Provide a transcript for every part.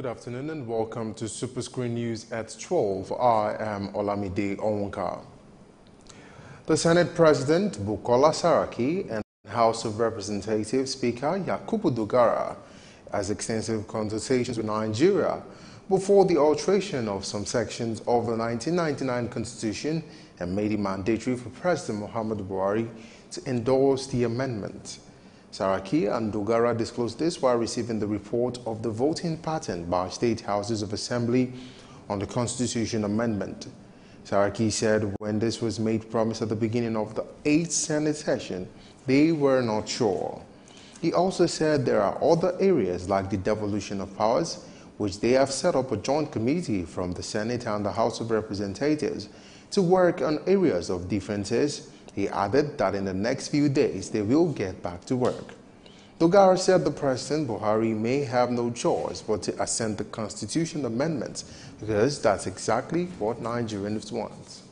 afternoon and welcome to SuperScreen News at 12. I am Olamide Onwuka. The Senate President Bukola Saraki and House of Representatives Speaker Yakubu Dogara has extensive consultations with Nigeria before the alteration of some sections of the 1999 Constitution and made it mandatory for President Muhammadu Buhari to endorse the amendment. Saraki and Dogara disclosed this while receiving the report of the voting pattern by state houses of assembly on the Constitution amendment. Saraki said when this was made promise at the beginning of the 8th Senate session, they were not sure. He also said there are other areas like the devolution of powers, which they have set up a joint committee from the Senate and the House of Representatives to work on areas of differences. He added that in the next few days, they will get back to work. Dogara said the President Buhari may have no choice but to assent the Constitution amendments because that's exactly what Nigerians want.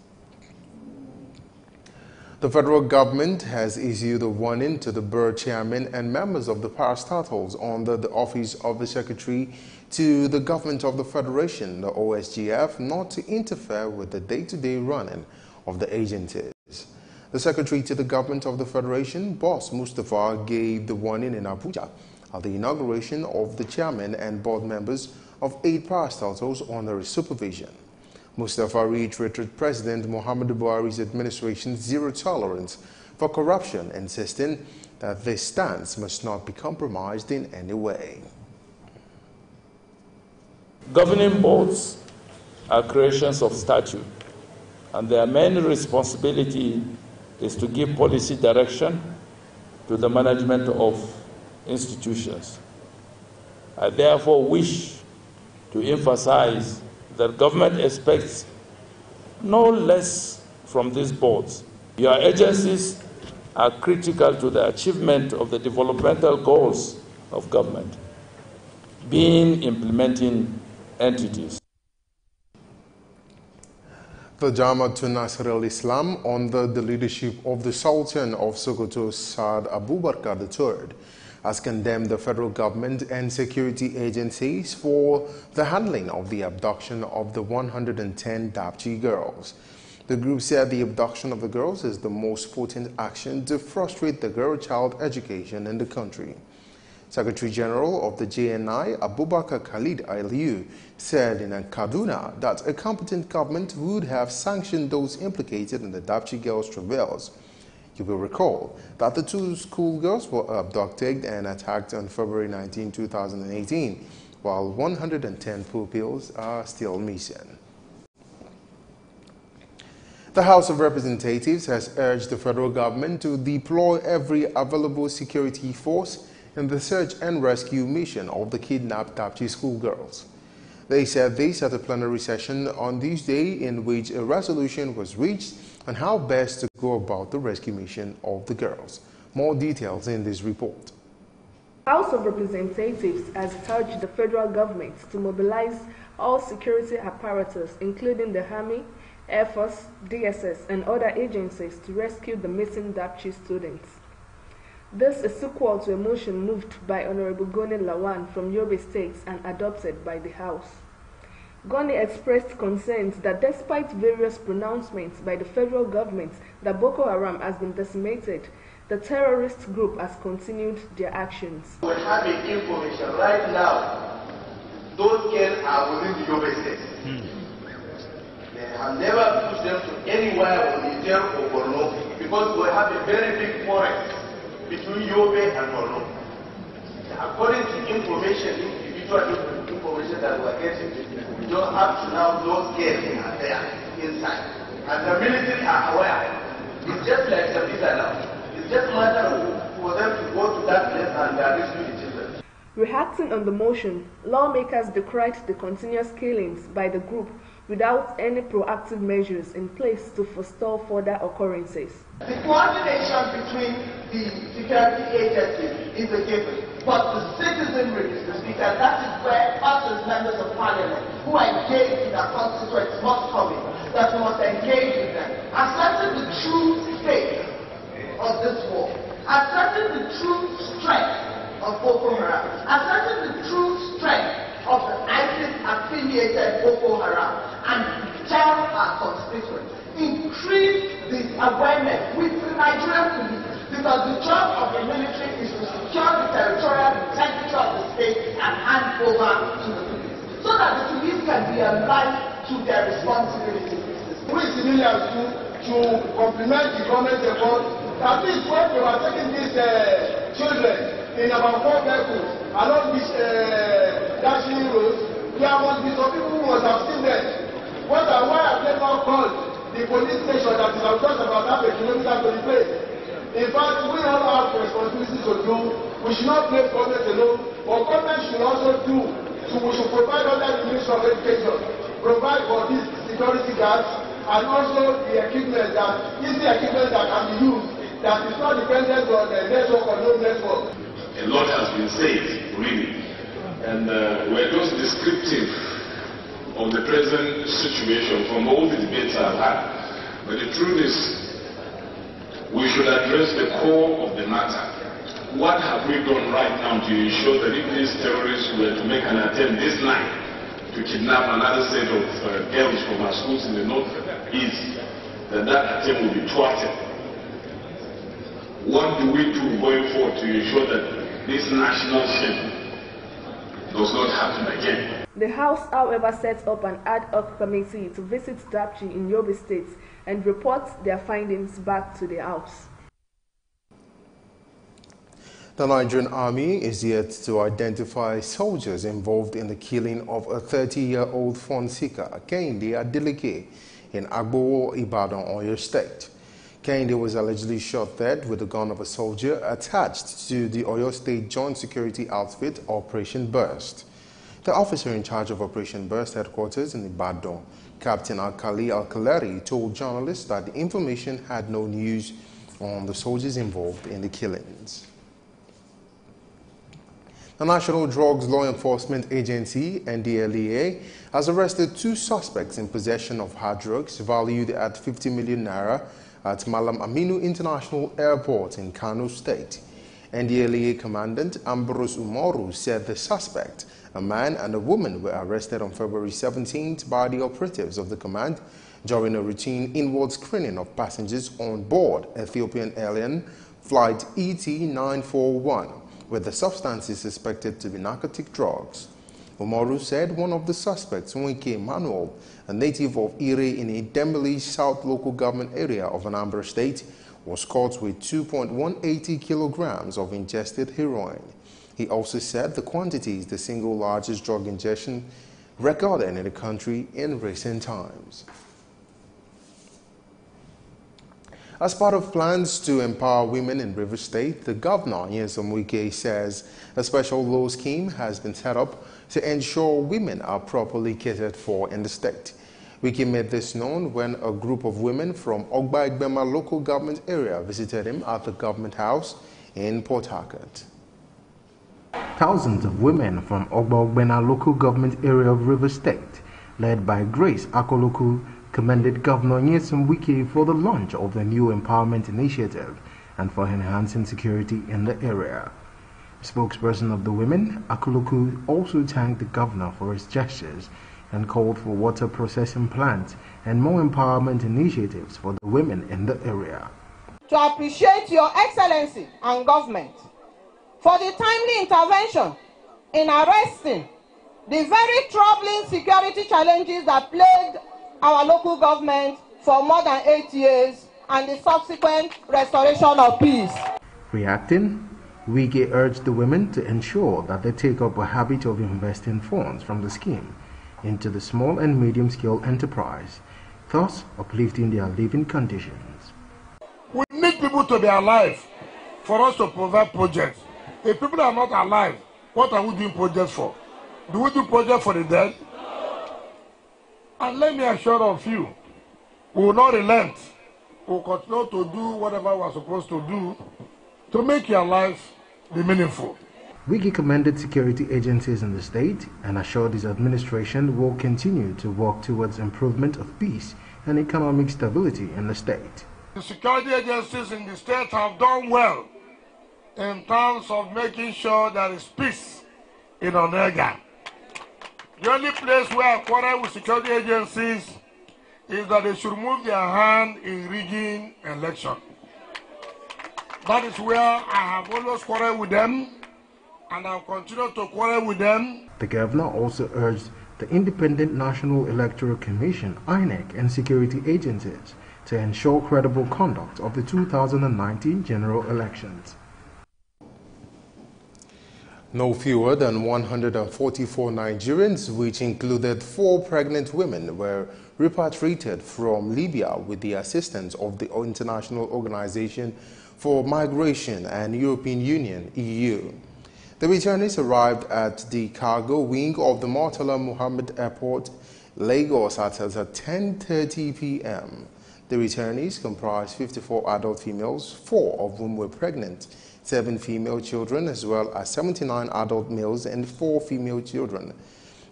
The federal government has issued a warning to the board chairman and members of the parastatals under the Office of the Secretary to the Government of the Federation, the OSGF, not to interfere with the day-to-day running of the agencies. The Secretary to the Government of the Federation, Boss Mustafa, gave the warning in Abuja at the inauguration of the chairman and board members of 8 parastatals under his supervision. Mustafa reiterated President Muhammadu Buhari's administration's zero tolerance for corruption, insisting that this stance must not be compromised in any way. Governing boards are creations of statute, and their main responsibility is to give policy direction to the management of institutions. I therefore wish to emphasize that government expects no less from these boards. Your agencies are critical to the achievement of the developmental goals of government, being implementing entities. The Jamaatul Nasr al-Islam, under the leadership of the Sultan of Sokoto, Saad Abubakar III, has condemned the federal government and security agencies for the handling of the abduction of the 110 Dapchi girls. The group said the abduction of the girls is the most potent action to frustrate the girl-child education in the country. Secretary General of the JNI, Abubakar Khalid Aliyu, said in Kaduna that a competent government would have sanctioned those implicated in the Dapchi girls' travails. You will recall that the 2 schoolgirls were abducted and attacked on February 19, 2018, while 110 pupils are still missing. The House of Representatives has urged the federal government to deploy every available security force in the search and rescue mission of the kidnapped Dapchi schoolgirls. They said this at a plenary session on Tuesday in which a resolution was reached on how best to go about the rescue mission of the girls. More details in this report. The House of Representatives has urged the federal government to mobilize all security apparatus, including the Army, Air Force, DSS, and other agencies to rescue the missing Dapchi students. This is sequel to a motion moved by Honorable Goni Lawan from Yobe State and adopted by the House. Goni expressed concerns that despite various pronouncements by the federal government that Boko Haram has been decimated, the terrorist group has continued their actions. We have information right now. Those girls are within the Yobe State. They have never pushed them to anywhere in Niger or Borno because we have a very big forest between Yobe and Borno. According to individual information that we are getting, we don't have to now those girls are there inside. And the military are aware. It's just like the visa now. It's just a matter for them to go to that place and rescue the children. Reacting on the motion, lawmakers decried the continuous killings by the group without any proactive measures in place to forestall further occurrences. The coordination between the security agencies is a given, but the citizenry, Mr. Speaker, that is where us as members of parliament who are engaged in our constituents must come in, that we must engage with them, assessing the true state of this war, assessing the true strength of Boko Haram, assessing the true strength of the associated Boko Haram and tell our constituents, increase the awareness with the Nigerian police, because the job of the military is to secure the territorial integrity of the state and hand over to the police, so that the police can be alive to their responsibilities. We civilians to complement the government effort. At least when we were taking these children in about 4 vehicles along this dashing roads, there must be some people who must have seen them. Why have they not called the police station that is just about half a kilometer to the place? In fact, we all have responsibilities to do. We should not blame government alone, but government should also do. So we should provide under the Ministry of Education, provide for these security guards, and also the equipment that can be used, that is not dependent on the network or no network. A lot has been said, really, and we're just descriptive of the present situation from all the debates I've had. But the truth is, we should address the core of the matter. What have we done right now to ensure that if these terrorists were to make an attempt this night to kidnap another set of girls from our schools in the northeast, that attempt will be thwarted? What do we do going forward to ensure that this national shame does not happen again? The House, however, set up an ad hoc committee to visit Dapchi in Yobe State and report their findings back to the House. The Nigerian Army is yet to identify soldiers involved in the killing of a 30-year-old phone seeker, Kehinde Adeleke, in Agbowo, Ibadan, Oyo State. Kehinde was allegedly shot dead with the gun of a soldier attached to the Oyo State Joint Security Outfit Operation Burst. The officer in charge of Operation Burst headquarters in Ibadan, Captain Alkali Alkaleri, told journalists that the information had no news on the soldiers involved in the killings. The National Drugs Law Enforcement Agency, NDLEA, has arrested 2 suspects in possession of hard drugs valued at 50 million naira at Malam Aminu International Airport in Kano State. NDLEA Commandant Ambrose Umoru said the suspect, a man and a woman, were arrested on February 17th by the operatives of the command during a routine inward screening of passengers on board Ethiopian Airline Flight ET941 with the substances suspected to be narcotic drugs. Umoru said one of the suspects, Nwike Emmanuel, a native of Ire in Idemili South local government area of Anambra State, was caught with 2.180 kilograms of ingested heroin. He also said the quantity is the single largest drug ingestion recorded in the country in recent times. As part of plans to empower women in Rivers State, the governor, Nyesom Wike, says a special law scheme has been set up to ensure women are properly catered for in the state. Wike made this known when a group of women from Ogba Igbema local government area visited him at the government house in Port Harcourt. Thousands of women from Ogba Igbema local government area of Rivers State, led by Grace Akoloku, commended Governor Nyesom Wike for the launch of the new empowerment initiative and for enhancing security in the area. Spokesperson of the women, Akoloku, also thanked the governor for his gestures and called for water processing plants and more empowerment initiatives for the women in the area. To appreciate Your Excellency and government for the timely intervention in arresting the very troubling security challenges that plagued our local government for more than 8 years and the subsequent restoration of peace. Reacting, Wike urged the women to ensure that they take up a habit of investing funds from the scheme into the small and medium-scale enterprise, thus uplifting their living conditions. We need people to be alive for us to provide projects. If people are not alive, what are we doing projects for? Do we do projects for the dead? And let me assure of you, we will not relent. We will continue to do whatever we are supposed to do to make your life be meaningful. Wike commended security agencies in the state and assured his administration will continue to work towards improvement of peace and economic stability in the state. The security agencies in the state have done well in terms of making sure there is peace in Onega. The only place where I quarrel with security agencies is that they should move their hand in rigging election. That is where I have always quarreled with them, and I'll continue to quarrel with them. The governor also urged the Independent National Electoral Commission, INEC, and security agencies to ensure credible conduct of the 2019 general elections. No fewer than 144 Nigerians, which included 4 pregnant women, were repatriated from Libya with the assistance of the International Organization for Migration and European Union, EU. The returnees arrived at the cargo wing of the Murtala Muhammed Airport, Lagos at 10:30 p.m. The returnees comprised 54 adult females, 4 of whom were pregnant, 7 female children, as well as 79 adult males and 4 female children.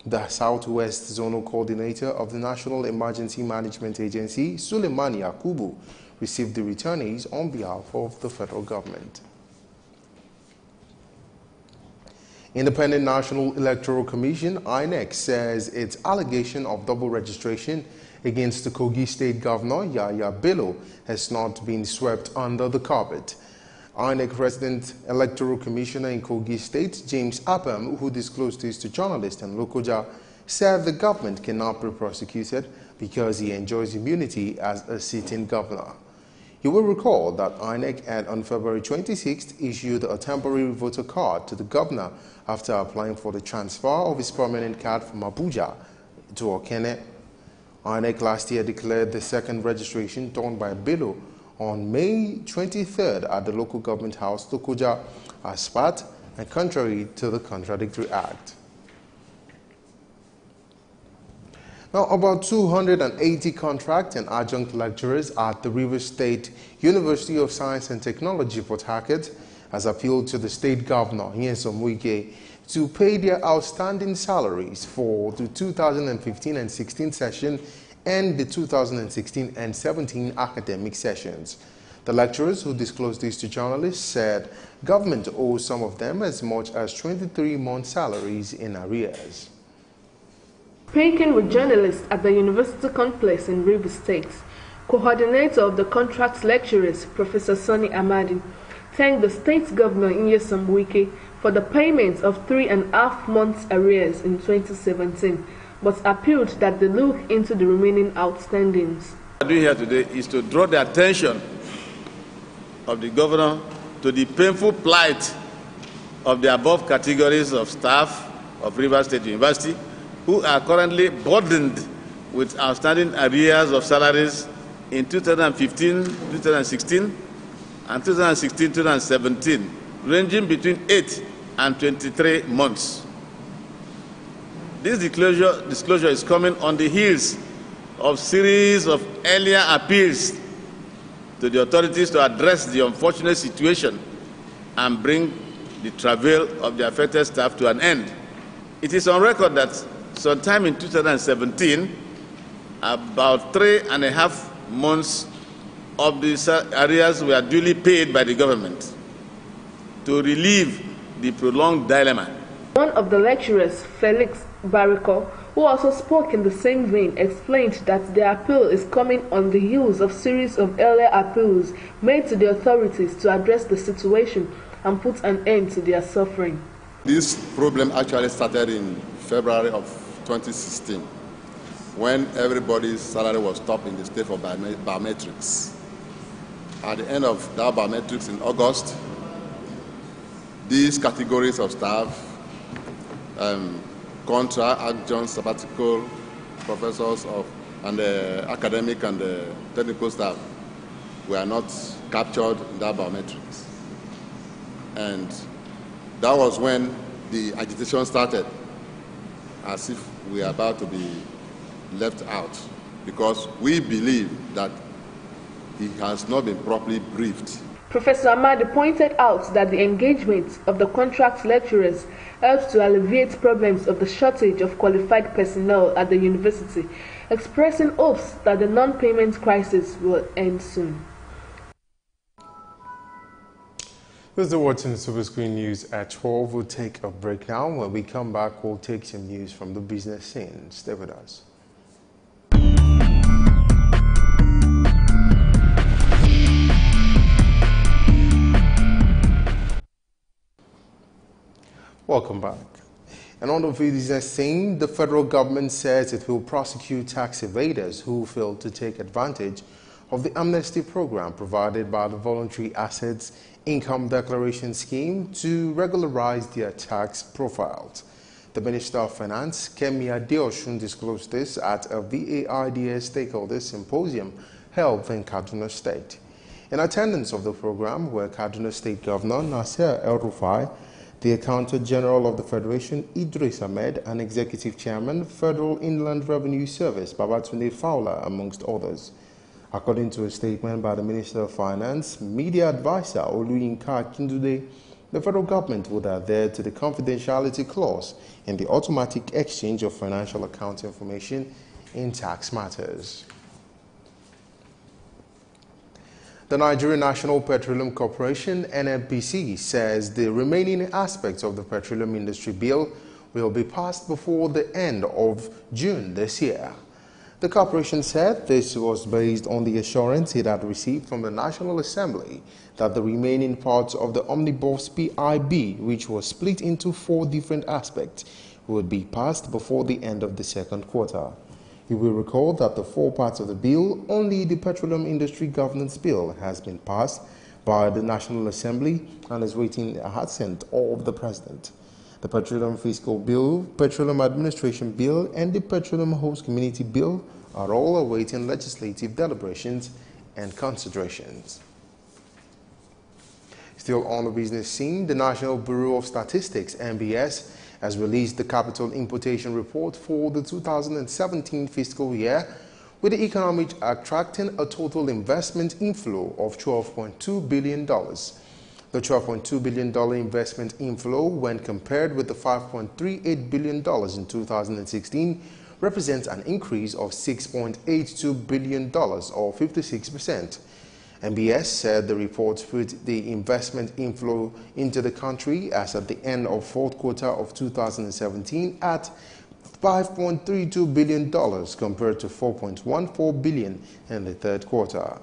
The Southwest Zonal Coordinator of the National Emergency Management Agency, Suleimani Akubu, received the returnees on behalf of the federal government. Independent National Electoral Commission, INEC, says its allegation of double registration against the Kogi State Governor, Yahya Bello, has not been swept under the carpet. INEC President Electoral Commissioner in Kogi State, James Apam, who disclosed this to journalists in Lokoja, said the government cannot be prosecuted because he enjoys immunity as a sitting governor. You will recall that INEC had on February 26th issued a temporary voter card to the governor after applying for the transfer of his permanent card from Abuja to Okene. INEC last year declared the second registration done by Bello on May 23rd at the local government house, Lokoja, as part and contrary to the Contradictory Act. Now, about 280 contract and adjunct lecturers at the Rivers State University of Science and Technology, Port Harcourt, has appealed to the state governor, Nyesom Wike, to pay their outstanding salaries for the 2015 and 16 session and the 2016 and 17 academic sessions. The lecturers who disclosed this to journalists said government owes some of them as much as 23 months' salaries in arrears. Speaking with journalists at the University Complex in Rivers State, coordinator of the contract lecturers, Professor Sonny Amadi, thanked the state governor Nyesom Wike for the payment of 3.5 months arrears in 2017, but appealed that they look into the remaining outstandings. What we are doing here today is to draw the attention of the governor to the painful plight of the above categories of staff of Rivers State University who are currently burdened with outstanding arrears of salaries in 2015, 2016, and 2016, 2017, ranging between 8 and 23 months. This disclosure is coming on the heels of series of earlier appeals to the authorities to address the unfortunate situation and bring the travail of the affected staff to an end. It is on record that sometime in 2017, about 3.5 months of the arrears were duly paid by the government to relieve the prolonged dilemma. One of the lecturers, Felix Bariko, who also spoke in the same vein, explained that the appeal is coming on the heels of series of earlier appeals made to the authorities to address the situation and put an end to their suffering. This problem actually started in February of 2016, when everybody's salary was stopped in the state for biometrics. At the end of that biometrics in August, these categories of staff, contra, adjunct, sabbatical, professors and the academic and the technical staff were not captured in that biometrics. And that was when the agitation started, as if we are about to be left out, because we believe that he has not been properly briefed. Professor Amadi pointed out that the engagement of the contract lecturers helps to alleviate problems of the shortage of qualified personnel at the university, expressing hopes that the non-payment crisis will end soon. Those are watching SuperScreen News at 12. We'll take a break now. When we come back, we'll take some news from the business scene. Stay with us. Welcome back. And on the business scene, the federal government says it will prosecute tax evaders who fail to take advantage of the amnesty program provided by the Voluntary Assets Income Declaration Scheme to regularize their tax profiles. The Minister of Finance, Kemi Adeosun, disclosed this at a VAIDS Stakeholder Symposium held in Kaduna State. In attendance of the program were Kaduna State Governor Nasir El-Rufai, the Accountant General of the Federation, Idris Ahmed, and Executive Chairman, Federal Inland Revenue Service, Babatunde Fowler, amongst others. According to a statement by the Minister of Finance, Media Advisor Oluyinka Akindude, the federal government would adhere to the confidentiality clause in the automatic exchange of financial account information in tax matters. The Nigerian National Petroleum Corporation, NNPC, says the remaining aspects of the Petroleum Industry Bill will be passed before the end of June this year. The corporation said this was based on the assurance it had received from the National Assembly that the remaining parts of the Omnibus PIB, which was split into 4 different aspects, would be passed before the end of the second quarter. You will recall that the 4 parts of the bill, only the Petroleum Industry Governance Bill has been passed by the National Assembly and is waiting assent of the President. The Petroleum Fiscal Bill, Petroleum Administration Bill, and the Petroleum Host Community Bill are all awaiting legislative deliberations and considerations. Still on the business scene, the National Bureau of Statistics, NBS, has released the Capital Importation Report for the 2017 fiscal year, with the economy attracting a total investment inflow of $12.2 billion. The $12.2 billion investment inflow, when compared with the $5.38 billion in 2016, represents an increase of $6.82 billion or 56%. NBS said the report put the investment inflow into the country as at the end of fourth quarter of 2017 at $5.32 billion compared to $4.14 billion in the third quarter.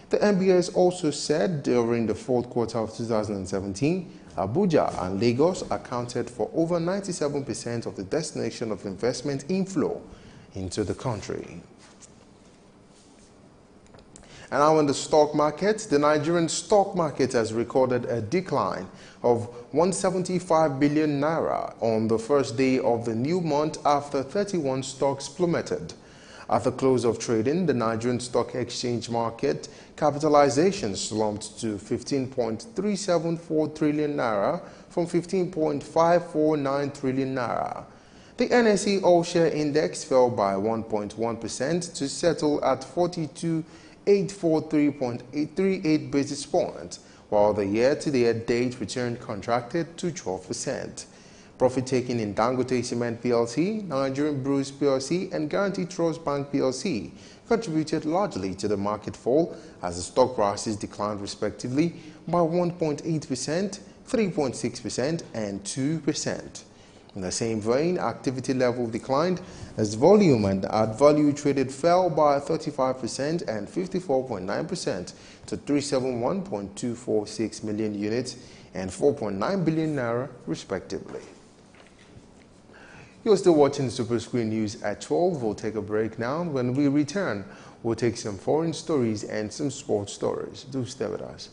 The NBS also said during the fourth quarter of 2017, Abuja and Lagos accounted for over 97% of the destination of investment inflow into the country. And now in the stock market, the Nigerian stock market has recorded a decline of 175 billion naira on the first day of the new month after 31 stocks plummeted. At the close of trading, the Nigerian Stock Exchange market capitalization slumped to 15.374 trillion naira from 15.549 trillion naira. The NSE All-Share Index fell by 1.1% to settle at 42,843.38 basis points, while the year-to-date date return contracted to 12%. Profit-taking in Dangote Cement PLC, Nigerian Brews PLC, and Guarantee Trust Bank PLC contributed largely to the market fall as the stock prices declined respectively by 1.8%, 3.6%, and 2%. In the same vein, activity level declined as volume and add value traded fell by 35% and 54.9% to 371.246 million units and 4.9 billion naira respectively. You're still watching SuperScreen News at 12. We'll take a break now. When we return, we'll take some foreign stories and some sports stories. Do stay with us.